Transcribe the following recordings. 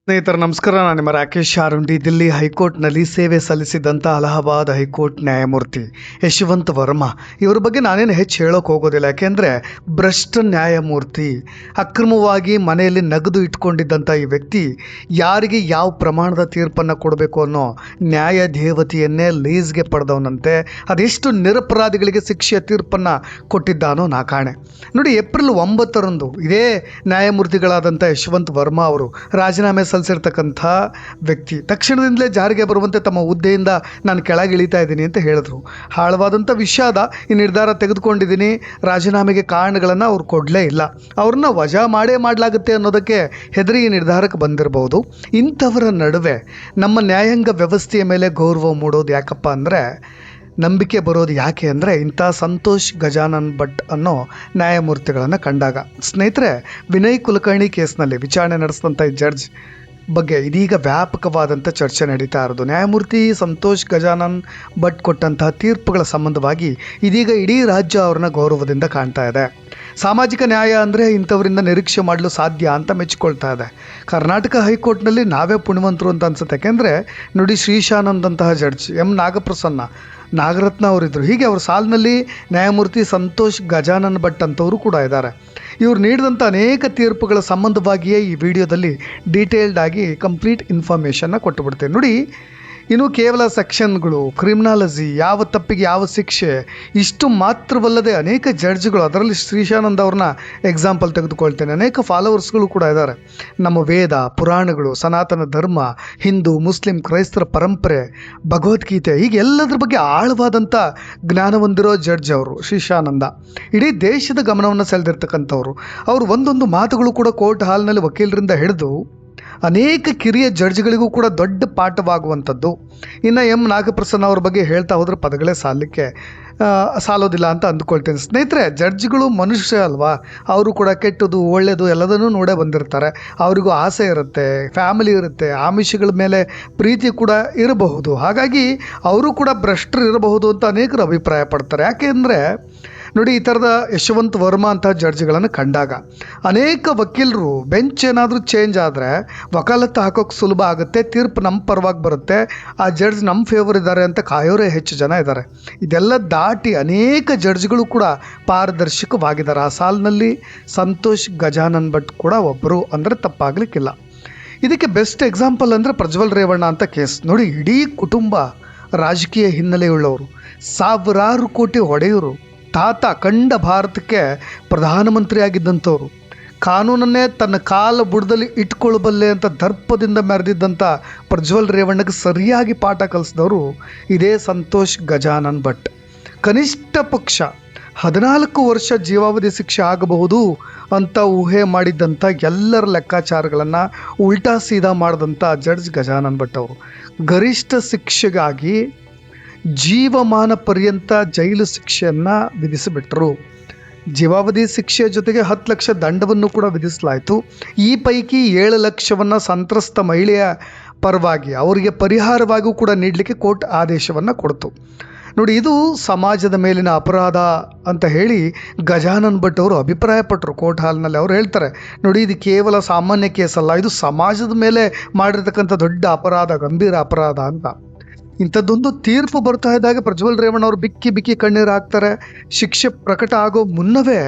ಸ್ನೇಹಿತರೆ ನಮಸ್ಕಾರ. ನಾನು ನಿಮ್ಮ ರಾಕೇಶ್ ಶಾರುಂಡಿ. ದಿಲ್ಲಿ ಹೈಕೋರ್ಟ್ನಲ್ಲಿ ಸೇವೆ ಸಲ್ಲಿಸಿದಂಥ ಅಲಹಾಬಾದ್ ಹೈಕೋರ್ಟ್ ನ್ಯಾಯಮೂರ್ತಿ ಯಶವಂತ್ ವರ್ಮಾ ಇವರ ಬಗ್ಗೆ ನಾನೇನು ಹೆಚ್ಚು ಹೇಳೋಕೆ ಹೋಗೋದಿಲ್ಲ. ಯಾಕೆಂದರೆ ಭ್ರಷ್ಟ ನ್ಯಾಯಮೂರ್ತಿ, ಅಕ್ರಮವಾಗಿ ಮನೆಯಲ್ಲಿ ನಗದು ಇಟ್ಕೊಂಡಿದ್ದಂಥ ಈ ವ್ಯಕ್ತಿ ಯಾರಿಗೆ ಯಾವ ಪ್ರಮಾಣದ ತೀರ್ಪನ್ನು ಕೊಡಬೇಕು ಅನ್ನೋ ನ್ಯಾಯ ದೇವತೆಯನ್ನೇ ಲೀಸ್ಗೆ ಪಡೆದವನಂತೆ. ಅದೆಷ್ಟು ನಿರಪರಾಧಿಗಳಿಗೆ ಶಿಕ್ಷೆಯ ತೀರ್ಪನ್ನು ಕೊಟ್ಟಿದ್ದಾನೋ ನಾ ಕಾಣೆ. ನೋಡಿ, ಏಪ್ರಿಲ್ 9ರಂದು ಇದೇ ನ್ಯಾಯಮೂರ್ತಿಗಳಾದಂಥ ಯಶವಂತ್ ವರ್ಮಾ ಅವರು ರಾಜೀನಾಮೆ ಸಲ್ಲಿಸಿರ್ತಕ್ಕಂಥ ವ್ಯಕ್ತಿ ತಕ್ಷಣದಿಂದಲೇ ಜಾರಿಗೆ ಬರುವಂತೆ ತಮ್ಮ ಹುದ್ದೆಯಿಂದ ನಾನು ಕೆಳಗಿಳಿತಾ ಇದ್ದೀನಿ ಅಂತ ಹೇಳಿದ್ರು. ಆಳವಾದಂಥ ವಿಷಾದ, ಈ ನಿರ್ಧಾರ ತೆಗೆದುಕೊಂಡಿದ್ದೀನಿ, ರಾಜೀನಾಮೆಗೆ ಕಾರಣಗಳನ್ನು ಅವ್ರು ಕೊಡಲೇ ಇಲ್ಲ, ಅವ್ರನ್ನ ವಜಾ ಮಾಡಲಾಗುತ್ತೆ ಅನ್ನೋದಕ್ಕೆ ಹೆದರಿ ಈ ನಿರ್ಧಾರಕ್ಕೆ ಬಂದಿರಬಹುದು. ಇಂಥವರ ನಡುವೆ ನಮ್ಮ ನ್ಯಾಯಾಂಗ ವ್ಯವಸ್ಥೆಯ ಮೇಲೆ ಗೌರವ ಮೂಡೋದು ಯಾಕಪ್ಪ ಅಂದರೆ, ನಂಬಿಕೆ ಬರೋದು ಯಾಕೆ ಅಂದರೆ ಇಂಥ ಸಂತೋಷ್ ಗಜಾನನ್ ಭಟ್ ಅನ್ನೋ ನ್ಯಾಯಮೂರ್ತಿಗಳನ್ನು ಕಂಡಾಗ. ಸ್ನೇಹಿತರೆ, ವಿನಯ್ ಕುಲಕರ್ಣಿ ಕೇಸ್ನಲ್ಲಿ ವಿಚಾರಣೆ ನಡೆಸಿದಂಥ ಈ ಜಡ್ಜ್ ಬಗ್ಗೆ ಇದೀಗ ವ್ಯಾಪಕವಾದಂಥ ಚರ್ಚೆ ನಡೀತಾ ಇರೋದು. ನ್ಯಾಯಮೂರ್ತಿ ಸಂತೋಷ್ ಗಜಾನನ್ ಭಟ್ ಕೊಟ್ಟಂತಹ ತೀರ್ಪುಗಳ ಸಂಬಂಧವಾಗಿ ಇದೀಗ ಇಡೀ ರಾಜ್ಯ ಅವ್ರನ್ನ ಗೌರವದಿಂದ ಕಾಣ್ತಾ ಇದೆ. ಸಾಮಾಜಿಕ ನ್ಯಾಯ ಅಂದರೆ ಇಂಥವರಿಂದ ನಿರೀಕ್ಷೆ ಮಾಡಲು ಸಾಧ್ಯ ಅಂತ ಮೆಚ್ಚಿಕೊಳ್ತಾ ಇದೆ. ಕರ್ನಾಟಕ ಹೈಕೋರ್ಟ್ನಲ್ಲಿ ನಾವೇ ಪುಣ್ಯವಂತರು ಅಂತ ಅನ್ಸುತ್ತೆ. ಯಾಕೆಂದರೆ ನೋಡಿ, ಶ್ರೀಶಾನಂದ್ ಅಂತಹ ಜಡ್ಜ್, ಎಂ ನಾಗಪ್ರಸನ್ನ, ನಾಗರತ್ನ ಅವರಿದ್ದರು. ಹೀಗೆ ಅವ್ರ ಸಾಲಿನಲ್ಲಿ ನ್ಯಾಯಮೂರ್ತಿ ಸಂತೋಷ್ ಗಜಾನನ್ ಭಟ್ ಅಂತವರು ಕೂಡ ಇದ್ದಾರೆ. ಇವರು ನೀಡಿದಂಥ ಅನೇಕ ತೀರ್ಪುಗಳ ಸಂಬಂಧವಾಗಿಯೇ ಈ ವಿಡಿಯೋದಲ್ಲಿ ಡೀಟೇಲ್ಡ್ ಆಗಿ ಕಂಪ್ಲೀಟ್ ಇನ್ಫಾರ್ಮೇಷನ್ನ ಕೊಟ್ಟುಬಿಡ್ತೇನೆ. ನೋಡಿ, ಇನ್ನು ಕೇವಲ ಸೆಕ್ಷನ್ಗಳು, ಕ್ರಿಮಿನಾಲಜಿ, ಯಾವ ತಪ್ಪಿಗೆ ಯಾವ ಶಿಕ್ಷೆ, ಇಷ್ಟು ಮಾತ್ರವಲ್ಲದೆ ಅನೇಕ ಜಡ್ಜ್ಗಳು, ಅದರಲ್ಲಿ ಶ್ರೀಶಾನಂದ್ ಅವ್ರನ್ನ ಎಕ್ಸಾಂಪಲ್ ತೆಗೆದುಕೊಳ್ತೇನೆ. ಅನೇಕ ಫಾಲೋವರ್ಸ್ಗಳು ಕೂಡ ಇದ್ದಾರೆ. ನಮ್ಮ ವೇದ ಪುರಾಣಗಳು, ಸನಾತನ ಧರ್ಮ, ಹಿಂದೂ ಮುಸ್ಲಿಂ ಕ್ರೈಸ್ತರ ಪರಂಪರೆ, ಭಗವದ್ಗೀತೆ, ಹೀಗೆ ಎಲ್ಲದರ ಬಗ್ಗೆ ಆಳವಾದಂಥ ಜ್ಞಾನ ಹೊಂದಿರೋ ಜಡ್ಜ್ ಅವರು ಶ್ರೀಶಾನಂದ. ಇಡೀ ದೇಶದ ಗಮನವನ್ನು ಸೆಳೆದಿರ್ತಕ್ಕಂಥವ್ರು. ಅವರು ಒಂದೊಂದು ಮಾತುಗಳು ಕೂಡ ಕೋರ್ಟ್ ಹಾಲ್ನಲ್ಲಿ ವಕೀಲರಿಂದ ಹಿಡಿದು ಅನೇಕ ಕಿರಿಯ ಜಡ್ಜ್ಗಳಿಗೂ ಕೂಡ ದೊಡ್ಡ ಪಾಠವಾಗುವಂಥದ್ದು. ಇನ್ನು ಎಂ ನಾಗಪ್ರಸನ್ನ ಅವ್ರ ಬಗ್ಗೆ ಹೇಳ್ತಾ ಹೋದರೆ ಪದಗಳೇ ಸಾಲೋದಿಲ್ಲ ಅಂತ ಅಂದ್ಕೊಳ್ತೇನೆ. ಸ್ನೇಹಿತರೆ, ಜಡ್ಜ್ಗಳು ಮನುಷ್ಯ ಅಲ್ವಾ, ಅವರು ಕೂಡ ಕೆಟ್ಟದ್ದು ಒಳ್ಳೆಯದು ಎಲ್ಲದನ್ನೂ ನೋಡೇ ಬಂದಿರ್ತಾರೆ. ಅವರಿಗೂ ಆಸೆ ಇರುತ್ತೆ, ಫ್ಯಾಮಿಲಿ ಇರುತ್ತೆ, ಆಮಿಷಗಳ ಮೇಲೆ ಪ್ರೀತಿ ಕೂಡ ಇರಬಹುದು. ಹಾಗಾಗಿ ಅವರು ಕೂಡ ಭ್ರಷ್ಟರು ಇರಬಹುದು ಅಂತ ಅನೇಕರು ಅಭಿಪ್ರಾಯ ಪಡ್ತಾರೆ. ಯಾಕೆಂದರೆ ನೋಡಿ, ಈ ಥರದ ಯಶವಂತ್ ವರ್ಮಾ ಅಂತಹ ಜಡ್ಜ್ಗಳನ್ನು ಕಂಡಾಗ ಅನೇಕ ವಕೀಲರು ಬೆಂಚ್ ಏನಾದರೂ ಚೇಂಜ್ ಆದರೆ ವಕಾಲತ್ತು ಹಾಕೋಕ್ಕೆ ಸುಲಭ ಆಗುತ್ತೆ, ತೀರ್ಪು ನಮ್ಮ ಪರವಾಗಿ ಬರುತ್ತೆ, ಆ ಜಡ್ಜ್ ನಮ್ಮ ಫೇವರ್ ಇದ್ದಾರೆ ಅಂತ ಕಾಯೋರೇ ಹೆಚ್ಚು ಜನ ಇದ್ದಾರೆ. ಇದೆಲ್ಲ ದಾಟಿ ಅನೇಕ ಜಡ್ಜ್ಗಳು ಕೂಡ ಪಾರದರ್ಶಕವಾಗಿದ್ದಾರೆ. ಆ ಸಾಲಿನಲ್ಲಿ ಸಂತೋಷ್ ಗಜಾನನ್ ಭಟ್ ಕೂಡ ಒಬ್ಬರು ಅಂದರೆ ತಪ್ಪಾಗಲಿಕ್ಕಿಲ್ಲ. ಇದಕ್ಕೆ ಬೆಸ್ಟ್ ಎಕ್ಸಾಂಪಲ್ ಅಂದರೆ ಪ್ರಜ್ವಲ್ ರೇವಣ್ಣ ಅಂತ ಕೇಸ್. ನೋಡಿ, ಇಡೀ ಕುಟುಂಬ ರಾಜಕೀಯ ಹಿನ್ನೆಲೆಯುಳ್ಳವರು, ಸಾವಿರಾರು ಕೋಟಿ ಹೊಡೆಯವರು, ತಾತ ಅಖಂಡ ಭಾರತಕ್ಕೆ ಪ್ರಧಾನಮಂತ್ರಿ ಆಗಿದ್ದಂಥವ್ರು, ಕಾನೂನನ್ನೇ ತನ್ನ ಕಾಲ ಬುಡದಲ್ಲಿ ಇಟ್ಕೊಳ್ಬಲ್ಲೆ ಅಂತ ದರ್ಪದಿಂದ ಮೆರೆದಿದ್ದಂಥ ಪ್ರಜ್ವಲ್ ರೇವಣ್ಣಗೆ ಸರಿಯಾಗಿ ಪಾಠ ಕಲಿಸಿದವರು ಇದೇ ಸಂತೋಷ್ ಗಜಾನನ್ ಭಟ್. ಕನಿಷ್ಠ ಪಕ್ಷ 14 ವರ್ಷ ಜೀವಾವಧಿ ಶಿಕ್ಷೆ ಆಗಬಹುದು ಅಂತ ಊಹೆ ಮಾಡಿದ್ದಂಥ ಎಲ್ಲರ ಲೆಕ್ಕಾಚಾರಗಳನ್ನು ಉಲ್ಟಾ ಸೀದಾ ಮಾಡಿದಂಥ ಜಡ್ಜ್ ಗಜಾನನ್ ಭಟ್ ಅವರು ಗರಿಷ್ಠ ಶಿಕ್ಷೆಗಾಗಿ ಜೀವಮಾನ ಪರ್ಯಂತ ಜೈಲು ಶಿಕ್ಷೆಯನ್ನು ವಿಧಿಸಿಬಿಟ್ರು. ಜೀವಾವಧಿ ಶಿಕ್ಷೆಯ ಜೊತೆಗೆ 10 ಲಕ್ಷ ದಂಡವನ್ನು ಕೂಡ ವಿಧಿಸಲಾಯಿತು. ಈ ಪೈಕಿ 7 ಲಕ್ಷವನ್ನು ಸಂತ್ರಸ್ತ ಮಹಿಳೆಯ ಪರವಾಗಿ ಅವರಿಗೆ ಪರಿಹಾರವಾಗಿಯೂ ಕೂಡ ನೀಡಲಿಕ್ಕೆ ಕೋರ್ಟ್ ಆದೇಶವನ್ನು ಕೊಡ್ತು. ನೋಡಿ, ಇದು ಸಮಾಜದ ಮೇಲಿನ ಅಪರಾಧ ಅಂತ ಹೇಳಿ ಗಜಾನನ್ ಭಟ್ ಅವರು ಅಭಿಪ್ರಾಯಪಟ್ಟರು ಕೋರ್ಟ್ ಹಾಲ್ನಲ್ಲಿ. ಅವರು ಹೇಳ್ತಾರೆ, ನೋಡಿ, ಇದು ಕೇವಲ ಸಾಮಾನ್ಯ ಕೇಸಲ್ಲ, ಇದು ಸಮಾಜದ ಮೇಲೆ ಮಾಡಿರ್ತಕ್ಕಂಥ ದೊಡ್ಡ ಅಪರಾಧ, ಗಂಭೀರ ಅಪರಾಧ ಅಂತ. ಇಂಥದ್ದೊಂದು ತೀರ್ಪು ಬರ್ತಾ ಇದ್ದಾಗ ಪ್ರಜ್ವಲ್ ರೇವಣ್ಣ ಅವರು ಬಿಕ್ಕಿ ಕಣ್ಣೀರು ಹಾಕ್ತಾರೆ. ಶಿಕ್ಷೆ ಪ್ರಕಟ ಆಗೋ ಮುನ್ನವೇ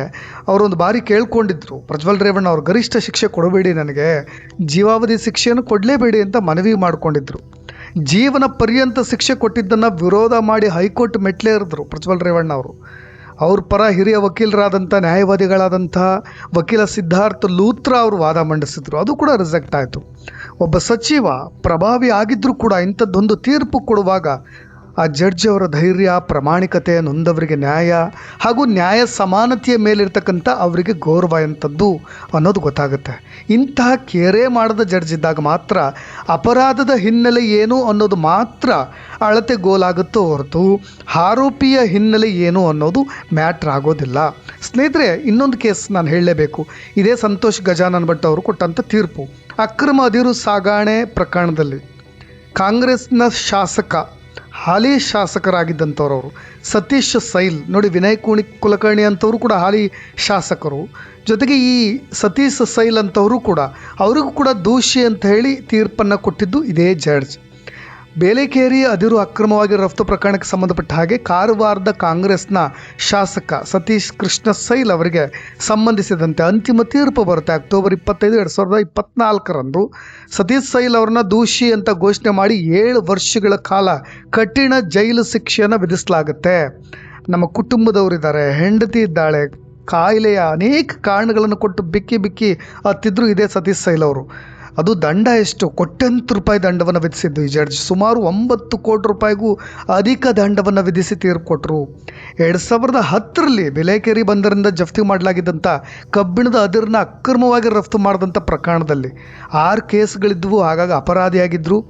ಅವರೊಂದು ಬಾರಿ ಕೇಳ್ಕೊಂಡಿದ್ರು, ಪ್ರಜ್ವಲ್ ರೇವಣ್ಣ ಅವರು ಗರಿಷ್ಠ ಶಿಕ್ಷೆ ಕೊಡಬೇಡಿ, ನನಗೆ ಜೀವಾವಧಿ ಶಿಕ್ಷೆಯನ್ನು ಕೊಡಲೇಬೇಡಿ ಅಂತ ಮನವಿ ಮಾಡಿಕೊಂಡಿದ್ರು. ಜೀವನ ಪರ್ಯಂತ ಶಿಕ್ಷೆ ಕೊಟ್ಟಿದ್ದನ್ನು ವಿರೋಧ ಮಾಡಿ ಹೈಕೋರ್ಟ್ ಮೆಟ್ಲೇರಿದ್ರು ಪ್ರಜ್ವಲ್ ರೇವಣ್ಣ ಅವರು. ಅವ್ರ ಪರ ಹಿರಿಯ ವಕೀಲರಾದಂಥ ನ್ಯಾಯವಾದಿಗಳಾದಂಥ ವಕೀಲ ಸಿದ್ಧಾರ್ಥ ಲೂತ್ರಾ ಅವರು ವಾದ ಮಂಡಿಸಿದ್ರು. ಅದು ಕೂಡ ರಿಜೆಕ್ಟ್ ಆಯಿತು. ಒಬ್ಬ ಸಚಿವ ಪ್ರಭಾವಿ ಆಗಿದ್ದರೂ ಕೂಡ ಇಂಥದ್ದೊಂದು ತೀರ್ಪು ಕೊಡುವಾಗ ಆ ಜಡ್ಜ್ ಅವರ ಧೈರ್ಯ, ಪ್ರಾಮಾಣಿಕತೆ, ನೊಂದವರಿಗೆ ನ್ಯಾಯ ಹಾಗೂ ನ್ಯಾಯ ಸಮಾನತೆಯ ಮೇಲಿರ್ತಕ್ಕಂಥ ಅವರಿಗೆ ಗೌರವ ಎಂಥದ್ದು ಅನ್ನೋದು ಗೊತ್ತಾಗುತ್ತೆ. ಇಂತಹ ಕೇರೆ ಮಾಡದ ಜಡ್ಜ್ ಇದ್ದಾಗ ಮಾತ್ರ ಅಪರಾಧದ ಹಿನ್ನೆಲೆ ಏನು ಅನ್ನೋದು ಮಾತ್ರ ಅಳತೆಗೋಲಾಗುತ್ತೋ ಹೊರತು ಆರೋಪಿಯ ಹಿನ್ನೆಲೆ ಏನು ಅನ್ನೋದು ಮ್ಯಾಟ್ರ್ ಆಗೋದಿಲ್ಲ. ಸ್ನೇಹಿತರೆ, ಇನ್ನೊಂದು ಕೇಸ್ ನಾನು ಹೇಳಲೇಬೇಕು. ಇದೇ ಸಂತೋಷ್ ಗಜಾನನ್ ಭಟ್ ಅವರು ಕೊಟ್ಟಂಥ ತೀರ್ಪು ಅಕ್ರಮ ಅದಿರು ಸಾಗಾಣೆ ಪ್ರಕರಣದಲ್ಲಿ ಕಾಂಗ್ರೆಸ್ನ ಶಾಸಕ ಹಾಲಿ ಶಾಸಕರಾಗಿದ್ದಂಥವ್ರು ಅವರು. ಸತೀಶ್ ಸೈಲ್ ನೋಡಿ, ವಿನಯ್ ಕುಲಕರ್ಣಿ ಅಂಥವರು ಕೂಡ ಹಾಲಿ ಶಾಸಕರು. ಜೊತೆಗೆ ಈ ಸತೀಶ್ ಸೈಲ್ ಅಂಥವರು ಕೂಡ, ಅವರಿಗೂ ಕೂಡ ದೋಷಿ ಅಂತ ಹೇಳಿ ತೀರ್ಪನ್ನು ಕೊಟ್ಟಿದ್ದು ಇದೇ ಜಡ್ಜ್. ಬೇಲೆಕೇರಿ ಅದಿರು ಅಕ್ರಮವಾಗಿ ರಫ್ತು ಪ್ರಕರಣಕ್ಕೆ ಸಂಬಂಧಪಟ್ಟ ಹಾಗೆ ಕಾರವಾರದ ಕಾಂಗ್ರೆಸ್ನ ಶಾಸಕ ಸತೀಶ್ ಕೃಷ್ಣ ಸೈಲ್ ಅವರಿಗೆ ಸಂಬಂಧಿಸಿದಂತೆ ಅಂತಿಮ ತೀರ್ಪು ಬರುತ್ತೆ. ಅಕ್ಟೋಬರ್ 25, 2024 ಸತೀಶ್ ಸೈಲ್ ಅವರನ್ನ ದೋಷಿ ಅಂತ ಘೋಷಣೆ ಮಾಡಿ 7 ವರ್ಷಗಳ ಕಾಲ ಕಠಿಣ ಜೈಲು ಶಿಕ್ಷೆಯನ್ನು ವಿಧಿಸಲಾಗುತ್ತೆ. ನಮ್ಮ ಕುಟುಂಬದವರಿದ್ದಾರೆ, ಹೆಂಡತಿ ಇದ್ದಾಳೆ, ಕಾಯಿಲೆಯ ಅನೇಕ ಕಾರಣಗಳನ್ನು ಕೊಟ್ಟು ಬಿಕ್ಕಿ ಹತ್ತಿದ್ರು ಇದೇ ಸತೀಶ್ ಸೈಲ್ ಅವರು. ಅದು ದಂಡ ಎಷ್ಟು, ಕೋಟ್ಯಂತರ ರೂಪಾಯಿ ದಂಡವನ್ನು ವಿಧಿಸಿದ್ದು ಈ ಜಡ್ಜ್. ಸುಮಾರು 9 ಕೋಟಿ ರೂಪಾಯಿಗೂ ಅಧಿಕ ದಂಡವನ್ನು ವಿಧಿಸಿ ತೀರ್ಪು ಕೊಟ್ಟರು. 2010 ಬೇಲೆಕೇರಿ ಬಂದರಿಂದ ಜಪ್ತಿ ಮಾಡಲಾಗಿದ್ದಂಥ ಕಬ್ಬಿಣದ ಅದಿರನ್ನ ಅಕ್ರಮವಾಗಿ ರಫ್ತು ಮಾಡಿದಂಥ ಪ್ರಕರಣದಲ್ಲಿ 6 ಕೇಸ್ಗಳಿದ್ವು. ಹಾಗಾಗಿ ಅಪರಾಧಿಯಾಗಿದ್ದರು.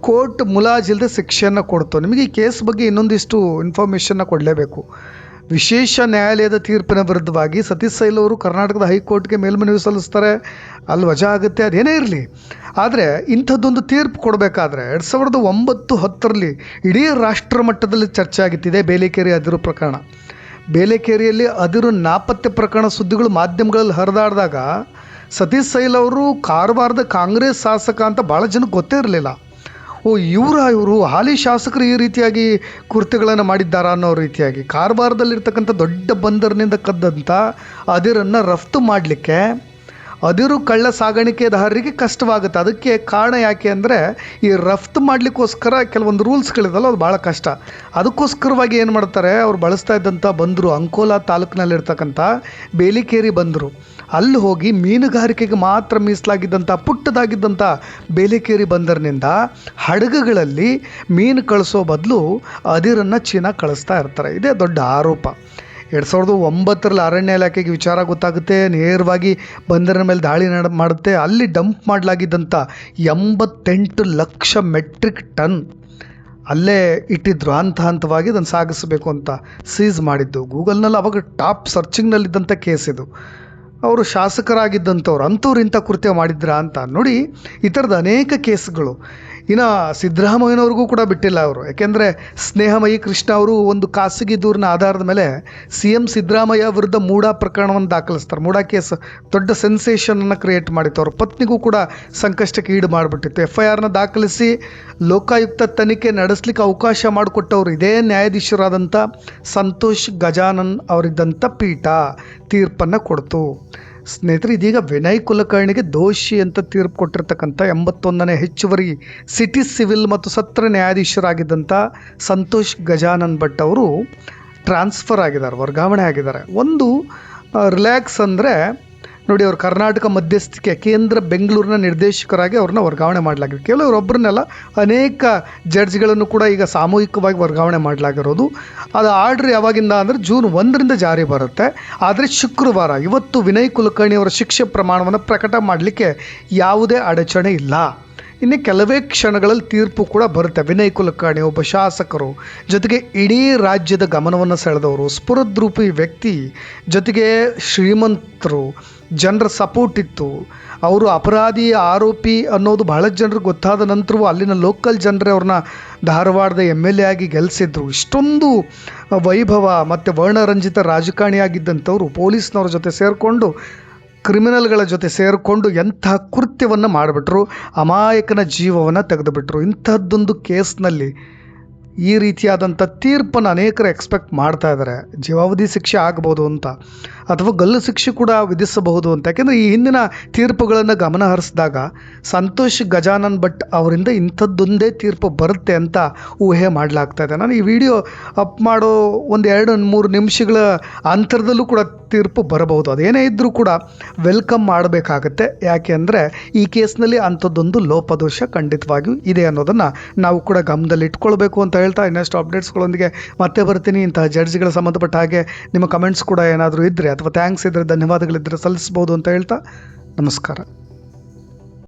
ಕೋರ್ಟ್ ಮುಲಾಜಿಲ್ಲದೆ ಶಿಕ್ಷೆಯನ್ನು ಕೊಡ್ತು. ನಿಮಗೆ ಈ ಕೇಸ್ ಬಗ್ಗೆ ಇನ್ನೊಂದಿಷ್ಟು ಇನ್ಫಾರ್ಮೇಷನ್ನ ಕೊಡಲೇಬೇಕು. ವಿಶೇಷ ನ್ಯಾಯಾಲಯದ ತೀರ್ಪಿನ ವಿರುದ್ಧವಾಗಿ ಸತೀಶ್ ಸೈಲ್ ಅವರು ಕರ್ನಾಟಕದ ಹೈಕೋರ್ಟ್ಗೆ ಮೇಲ್ಮನವಿ ಸಲ್ಲಿಸ್ತಾರೆ. ಅಲ್ಲಿ ವಜಾ ಆಗುತ್ತೆ, ಅದೇನೇ ಇರಲಿ. ಆದರೆ ಇಂಥದ್ದೊಂದು ತೀರ್ಪು ಕೊಡಬೇಕಾದ್ರೆ 2009-10 ಇಡೀ ರಾಷ್ಟ್ರ ಮಟ್ಟದಲ್ಲಿ ಚರ್ಚೆ ಆಗಿತ್ತಿದೆ ಬೇಲೆಕೇರಿ ಅದಿರು ಪ್ರಕರಣ. ಬೇಲೆಕೇರಿಯಲ್ಲಿ ಅದಿರು ನಾಪತ್ತೆ ಪ್ರಕರಣ ಸುದ್ದಿಗಳು ಮಾಧ್ಯಮಗಳಲ್ಲಿ ಹರಿದಾಡಿದಾಗ ಸತೀಶ್ ಸೈಲ್ ಅವರು ಕಾರವಾರದ ಕಾಂಗ್ರೆಸ್ ಶಾಸಕ ಅಂತ ಭಾಳ ಜನಕ್ಕೆ ಗೊತ್ತೇ ಇರಲಿಲ್ಲ. ಇವರು ಹಾಲಿ ಶಾಸಕರು ಈ ರೀತಿಯಾಗಿ ಕೃತ್ಯಗಳನ್ನು ಮಾಡಿದ್ದಾರಾ ಅನ್ನೋ ರೀತಿಯಾಗಿ ಕಾರವಾರದಲ್ಲಿರ್ತಕ್ಕಂಥ ದೊಡ್ಡ ಬಂದರಿನಿಂದ ಕದ್ದಂಥ ಅದಿರನ್ನು ರಫ್ತು ಮಾಡಲಿಕ್ಕೆ ಅದಿರು ಕಳ್ಳ ಸಾಗಾಣಿಕೆದಾರರಿಗೆ ಕಷ್ಟವಾಗುತ್ತೆ. ಅದಕ್ಕೆ ಕಾರಣ ಯಾಕೆ ಅಂದರೆ ಈ ರಫ್ತು ಮಾಡಲಿಕ್ಕೋಸ್ಕರ ಕೆಲವೊಂದು ರೂಲ್ಸ್ಗಳಿದಲ್ಲ, ಅದು ಭಾಳ ಕಷ್ಟ. ಅದಕ್ಕೋಸ್ಕರವಾಗಿ ಏನು ಮಾಡ್ತಾರೆ, ಅವ್ರು ಬಳಸ್ತಾ ಇದ್ದಂಥ ಬಂದರು ಅಂಕೋಲಾ ತಾಲೂಕಿನಲ್ಲಿರ್ತಕ್ಕಂಥ ಬೇಲೆಕೇರಿ ಬಂದರು. ಅಲ್ಲಿ ಹೋಗಿ ಮೀನುಗಾರಿಕೆಗೆ ಮಾತ್ರ ಮೀಸಲಾಗಿದ್ದಂಥ ಪುಟ್ಟದಾಗಿದ್ದಂಥ ಬೇಲೆಕೇರಿ ಬಂದರಿನಿಂದ ಹಡಗುಗಳಲ್ಲಿ ಮೀನು ಕಳಿಸೋ ಬದಲು ಅದಿರನ್ನು ಚೀನಾ ಕಳಿಸ್ತಾ ಇರ್ತಾರೆ. ಇದೇ ದೊಡ್ಡ ಆರೋಪ. 2009 ಅರಣ್ಯ ಇಲಾಖೆಗೆ ವಿಚಾರ ಗೊತ್ತಾಗುತ್ತೆ. ನೇರವಾಗಿ ಬಂದರಿನ ಮೇಲೆ ದಾಳಿ ಮಾಡುತ್ತೆ. ಅಲ್ಲಿ ಡಂಪ್ ಮಾಡಲಾಗಿದ್ದಂಥ 88 ಲಕ್ಷ ಮೆಟ್ರಿಕ್ ಟನ್ ಅಲ್ಲೇ ಇಟ್ಟಿದ್ರು. ಹಂತವಾಗಿ ಅದನ್ನು ಸಾಗಿಸಬೇಕು ಅಂತ ಸೀಸ್ ಮಾಡಿದ್ದು. ಗೂಗಲ್ನಲ್ಲಿ ಅವಾಗ ಟಾಪ್ ಸರ್ಚಿಂಗ್ನಲ್ಲಿದ್ದಂಥ ಕೇಸ್ ಇದು. ಅವರು ಶಾಸಕರಾಗಿದ್ದಂಥವ್ರು ಅಂಥವ್ರು ಇಂಥ ಕೃತ್ಯ ಮಾಡಿದ್ರಾ ಅಂತ ನೋಡಿ. ಈ ಥರದ ಅನೇಕ ಕೇಸ್ಗಳು ಇನ್ನು ಸಿದ್ದರಾಮಯ್ಯನವ್ರಿಗೂ ಕೂಡ ಬಿಟ್ಟಿಲ್ಲ ಅವರು. ಯಾಕೆಂದರೆ ಸ್ನೇಹಮಯಿ ಕೃಷ್ಣ ಅವರು ಒಂದು ಖಾಸಗಿ ದೂರಿನ ಆಧಾರದ ಮೇಲೆ CM ಸಿದ್ದರಾಮಯ್ಯ ವಿರುದ್ಧ ಮೂಡಾ ಪ್ರಕರಣವನ್ನು ದಾಖಲಿಸ್ತಾರೆ. ಮೂಡಾ ಕೇಸ್ ದೊಡ್ಡ ಸೆನ್ಸೇಷನನ್ನು ಕ್ರಿಯೇಟ್ ಮಾಡಿತ್ತು. ಅವ್ರ ಪತ್ನಿಗೂ ಕೂಡ ಸಂಕಷ್ಟಕ್ಕೆ ಈಡು ಮಾಡಿಬಿಟ್ಟಿತ್ತು. FIRನ ದಾಖಲಿಸಿ ಲೋಕಾಯುಕ್ತ ತನಿಖೆ ನಡೆಸಲಿಕ್ಕೆ ಅವಕಾಶ ಮಾಡಿಕೊಟ್ಟವರು ಇದೇ ನ್ಯಾಯಾಧೀಶರಾದಂಥ ಸಂತೋಷ್ ಗಜಾನನ್ ಅವರಿದ್ದಂಥ ಪೀಠ ತೀರ್ಪನ್ನು ಕೊಡ್ತು. ಸ್ನೇಹಿತರೆ, ಇದೀಗ ವಿನಯ್ ಕುಲಕರ್ಣಿಗೆ ದೋಷಿ ಅಂತ ತೀರ್ಪು ಕೊಟ್ಟಿರ್ತಕ್ಕಂಥ 81ನೇ ಹೆಚ್ಚುವರಿ ಸಿಟಿ ಸಿವಿಲ್ ಮತ್ತು ಸತ್ರ ನ್ಯಾಯಾಧೀಶರಾಗಿದ್ದಂಥ ಸಂತೋಷ್ ಗಜಾನನ್ ಭಟ್ ಅವರು ಟ್ರಾನ್ಸ್ಫರ್ ಆಗಿದ್ದಾರೆ, ವರ್ಗಾವಣೆ ಆಗಿದ್ದಾರೆ. ಒಂದು ರಿಲ್ಯಾಕ್ಸ್ ಅಂದರೆ ನೋಡಿ, ಅವರು ಕರ್ನಾಟಕ ಮಧ್ಯಸ್ಥಿಕೆ ಕೇಂದ್ರ ಬೆಂಗಳೂರಿನ ನಿರ್ದೇಶಕರಾಗಿ ಅವ್ರನ್ನ ವರ್ಗಾವಣೆ ಮಾಡಲಾಗಿದೆ. ಕೇವಲ ಇವರೊಬ್ಬರನ್ನೆಲ್ಲ ಅನೇಕ ಜಡ್ಜ್ಗಳನ್ನು ಕೂಡ ಈಗ ಸಾಮೂಹಿಕವಾಗಿ ವರ್ಗಾವಣೆ ಮಾಡಲಾಗಿರೋದು. ಅದು ಆರ್ಡ್ರ್ ಯಾವಾಗಿಂದ ಅಂದರೆ June 1 ಜಾರಿ ಬರುತ್ತೆ. ಆದರೆ ಶುಕ್ರವಾರ ಇವತ್ತು ವಿನಯ್ ಕುಲಕರ್ಣಿ ಅವರ ಶಿಕ್ಷೆ ಪ್ರಮಾಣವನ್ನು ಪ್ರಕಟ ಮಾಡಲಿಕ್ಕೆ ಯಾವುದೇ ಅಡಚಣೆ ಇಲ್ಲ. ಇನ್ನು ಕೆಲವೇ ಕ್ಷಣಗಳಲ್ಲಿ ತೀರ್ಪು ಕೂಡ ಬರುತ್ತೆ. ವಿನಯ್ ಕುಲಕರ್ಣಿ ಒಬ್ಬ ಶಾಸಕರು, ಜೊತೆಗೆ ಇಡೀ ರಾಜ್ಯದ ಗಮನವನ್ನು ಸೆಳೆದವರು, ಸ್ಫುರದ್ರೂಪಿ ವ್ಯಕ್ತಿ, ಜೊತೆಗೆ ಶ್ರೀಮಂತರು, ಜನರ ಸಪೋರ್ಟ್ ಇತ್ತು. ಅವರು ಅಪರಾಧಿ ಆರೋಪಿ ಅನ್ನೋದು ಬಹಳ ಜನರಿಗೆ ಗೊತ್ತಾದ ನಂತರವೂ ಅಲ್ಲಿನ ಲೋಕಲ್ ಜನರೇ ಅವ್ರನ್ನ ಧಾರವಾಡದ MLA ಆಗಿ ಗೆಲ್ಲಿಸಿದ್ರು. ಇಷ್ಟೊಂದು ವೈಭವ ಮತ್ತು ವರ್ಣರಂಜಿತ ರಾಜಕಾರಣಿಯಾಗಿದ್ದಂಥವ್ರು ಪೊಲೀಸ್ನವ್ರ ಜೊತೆ ಸೇರಿಕೊಂಡು ಕ್ರಿಮಿನಲ್ಗಳ ಜೊತೆ ಸೇರಿಕೊಂಡು ಎಂತಹ ಕೃತ್ಯವನ್ನು ಮಾಡಿಬಿಟ್ರು, ಅಮಾಯಕನ ಜೀವವನ್ನು ತೆಗೆದುಬಿಟ್ರು. ಇಂಥದ್ದೊಂದು ಕೇಸ್ನಲ್ಲಿ ಈ ರೀತಿಯಾದಂಥ ತೀರ್ಪನ್ನು ಅನೇಕರು ಎಕ್ಸ್ಪೆಕ್ಟ್ ಮಾಡ್ತಾ ಇದ್ದಾರೆ. ಜೀವಾವಧಿ ಶಿಕ್ಷೆ ಆಗ್ಬೋದು ಅಂತ, ಅಥವಾ ಗಲ್ಲು ಶಿಕ್ಷೆ ಕೂಡ ವಿಧಿಸಬಹುದು ಅಂತ. ಯಾಕೆಂದರೆ ಈ ಹಿಂದಿನ ತೀರ್ಪುಗಳನ್ನು ಗಮನ ಹರಿಸಿದಾಗ ಸಂತೋಷ್ ಗಜಾನನ್ ಭಟ್ ಅವರಿಂದ ಇಂಥದ್ದೊಂದೇ ತೀರ್ಪು ಬರುತ್ತೆ ಅಂತ ಊಹೆ ಮಾಡಲಾಗ್ತಾ ಇದೆ. ನಾನು ಈ ವಿಡಿಯೋ ಅಪ್ ಮಾಡೋ ಒಂದು 2-3 ನಿಮಿಷಗಳ ಅಂತರದಲ್ಲೂ ಕೂಡ ತೀರ್ಪು ಬರಬಹುದು. ಅದೇನೇ ಇದ್ದರೂ ಕೂಡ ವೆಲ್ಕಮ್ ಮಾಡಬೇಕಾಗತ್ತೆ. ಯಾಕೆ ಅಂದರೆ ಈ ಕೇಸ್ನಲ್ಲಿ ಅಂಥದ್ದೊಂದು ಲೋಪದೋಷ ಖಂಡಿತವಾಗಿಯೂ ಇದೆ ಅನ್ನೋದನ್ನು ನಾವು ಕೂಡ ಗಮನದಲ್ಲಿ ಇಟ್ಕೊಳ್ಬೇಕು ಅಂತ ಹೇಳ್ತಾ, ಇನ್ನಷ್ಟು ಅಪ್ಡೇಟ್ಸ್ಗಳೊಂದಿಗೆ ಮತ್ತೆ ಬರ್ತೀನಿ. ಇಂತಹ ಜಡ್ಜ್ಗಳ ಸಂಬಂಧಪಟ್ಟ ಹಾಗೆ ನಿಮ್ಮ ಕಮೆಂಟ್ಸ್ ಕೂಡ ಏನಾದರೂ ಇದ್ದರೆ ಅಥವಾ ಥ್ಯಾಂಕ್ಸ್ ಇದ್ದರೆ, ಧನ್ಯವಾದಗಳಿದ್ದರೆ ಸಲ್ಲಿಸ್ಬೋದು ಅಂತ ಹೇಳ್ತಾ ನಮಸ್ಕಾರ.